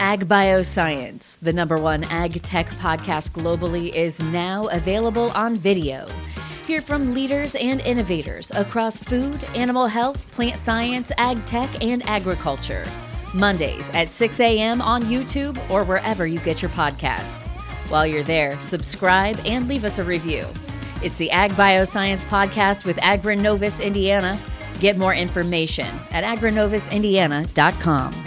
Ag Bioscience, the #1 ag tech podcast globally, is now available on video. Hear from leaders and innovators across food, animal health, plant science, ag tech, and agriculture. Mondays at 6 a.m. on YouTube or wherever you get your podcasts. While you're there, subscribe and leave us a review. It's the Ag Bioscience Podcast with Agronovis Indiana. Get more information at agronovisindiana.com.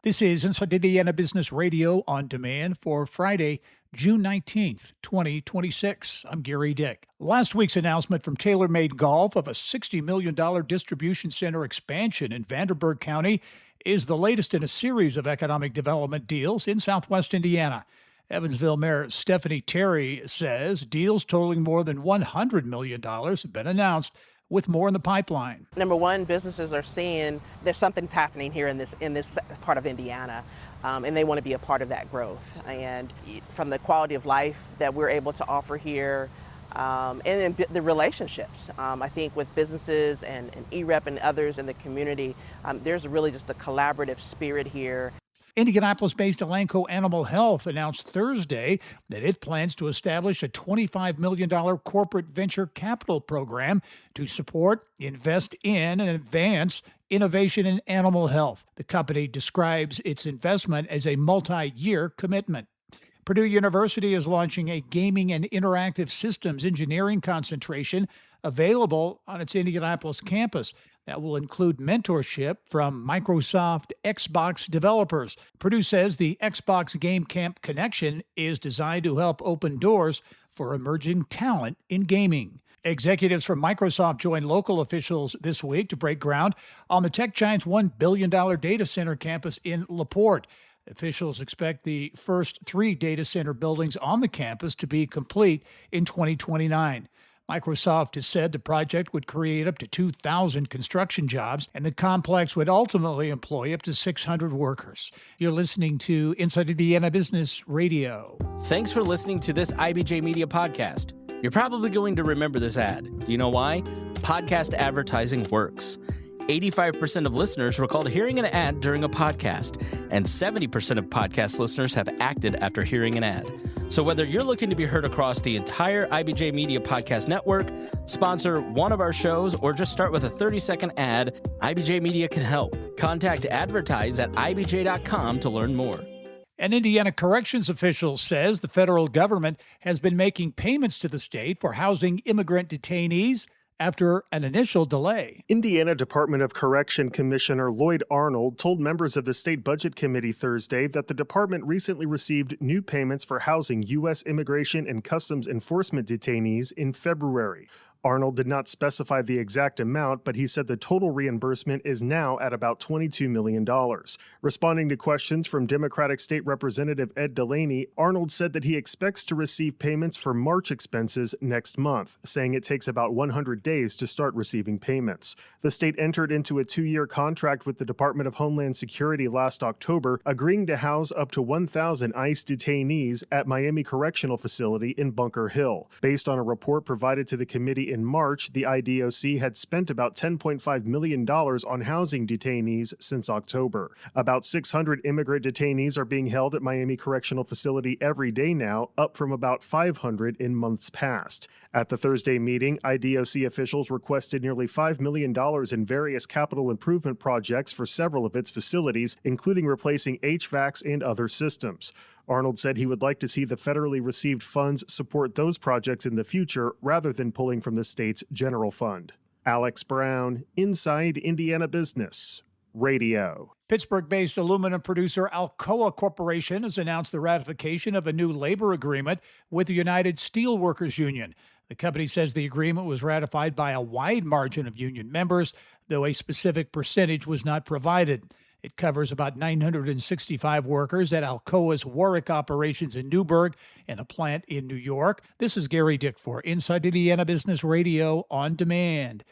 This is Inside Indiana Business Radio on demand for Friday, June 19th, 2026. I'm Gary Dick. Last week's announcement from TaylorMade Golf of a $60 million distribution center expansion in Vanderburgh County is the latest in a series of economic development deals in Southwest Indiana. Evansville Mayor Stephanie Terry says deals totaling more than $100 million have been announced, with more in the pipeline. Number one, businesses are seeing there's something happening here in this part of Indiana, and they want to be a part of that growth. And from the quality of life that we're able to offer here, and then the relationships, I think with businesses and EREP and others in the community, there's really just a collaborative spirit here. Indianapolis-based Elanco Animal Health announced Thursday that it plans to establish a $25 million corporate venture capital program to support, invest in, and advance innovation in animal health. The company describes its investment as a multi-year commitment. Purdue University is launching a gaming and interactive systems engineering concentration available on its Indianapolis campus. That will include mentorship from Microsoft Xbox developers. Purdue says the Xbox Game Camp Connection is designed to help open doors for emerging talent in gaming. Executives from Microsoft joined local officials this week to break ground on the tech giant's $1 billion data center campus in LaPorte. Officials expect the first 3 data center buildings on the campus to be complete in 2029. Microsoft has said the project would create up to 2,000 construction jobs, and the complex would ultimately employ up to 600 workers. You're listening to Inside Indiana Business Radio. Thanks for listening to this IBJ Media podcast. You're probably going to remember this ad. Do you know why? Podcast advertising works. 85% of listeners recalled hearing an ad during a podcast, and 70% of podcast listeners have acted after hearing an ad. So whether you're looking to be heard across the entire IBJ Media Podcast Network, sponsor one of our shows, or just start with a 30-second ad, IBJ Media can help. Contact advertise@ibj.com to learn more. An Indiana corrections official says the federal government has been making payments to the state for housing immigrant detainees after an initial delay. Indiana Department of Correction Commissioner Lloyd Arnold told members of the State Budget Committee Thursday that the department recently received new payments for housing U.S. Immigration and Customs Enforcement detainees in February. Arnold did not specify the exact amount, but he said the total reimbursement is now at about $22 million. Responding to questions from Democratic State Representative Ed Delaney, Arnold said that he expects to receive payments for March expenses next month, saying it takes about 100 days to start receiving payments. The state entered into a 2-year contract with the Department of Homeland Security last October, agreeing to house up to 1,000 ICE detainees at Miami Correctional Facility in Bunker Hill. Based on a report provided to the committee in March, the IDOC had spent about $10.5 million on housing detainees since October. About 600 immigrant detainees are being held at Miami Correctional Facility every day now, up from about 500 in months past. At the Thursday meeting, IDOC officials requested nearly $5 million in various capital improvement projects for several of its facilities, including replacing HVACs and other systems. Arnold said he would like to see the federally received funds support those projects in the future rather than pulling from the state's general fund. Alex Brown, Inside Indiana Business Radio. Pittsburgh-based aluminum producer Alcoa Corporation has announced the ratification of a new labor agreement with the United Steelworkers Union. The company says the agreement was ratified by a wide margin of union members, though a specific percentage was not provided. It covers about 965 workers at Alcoa's Warwick operations in Newburgh and a plant in New York. This is Gary Dick for Inside Indiana Business Radio on Demand.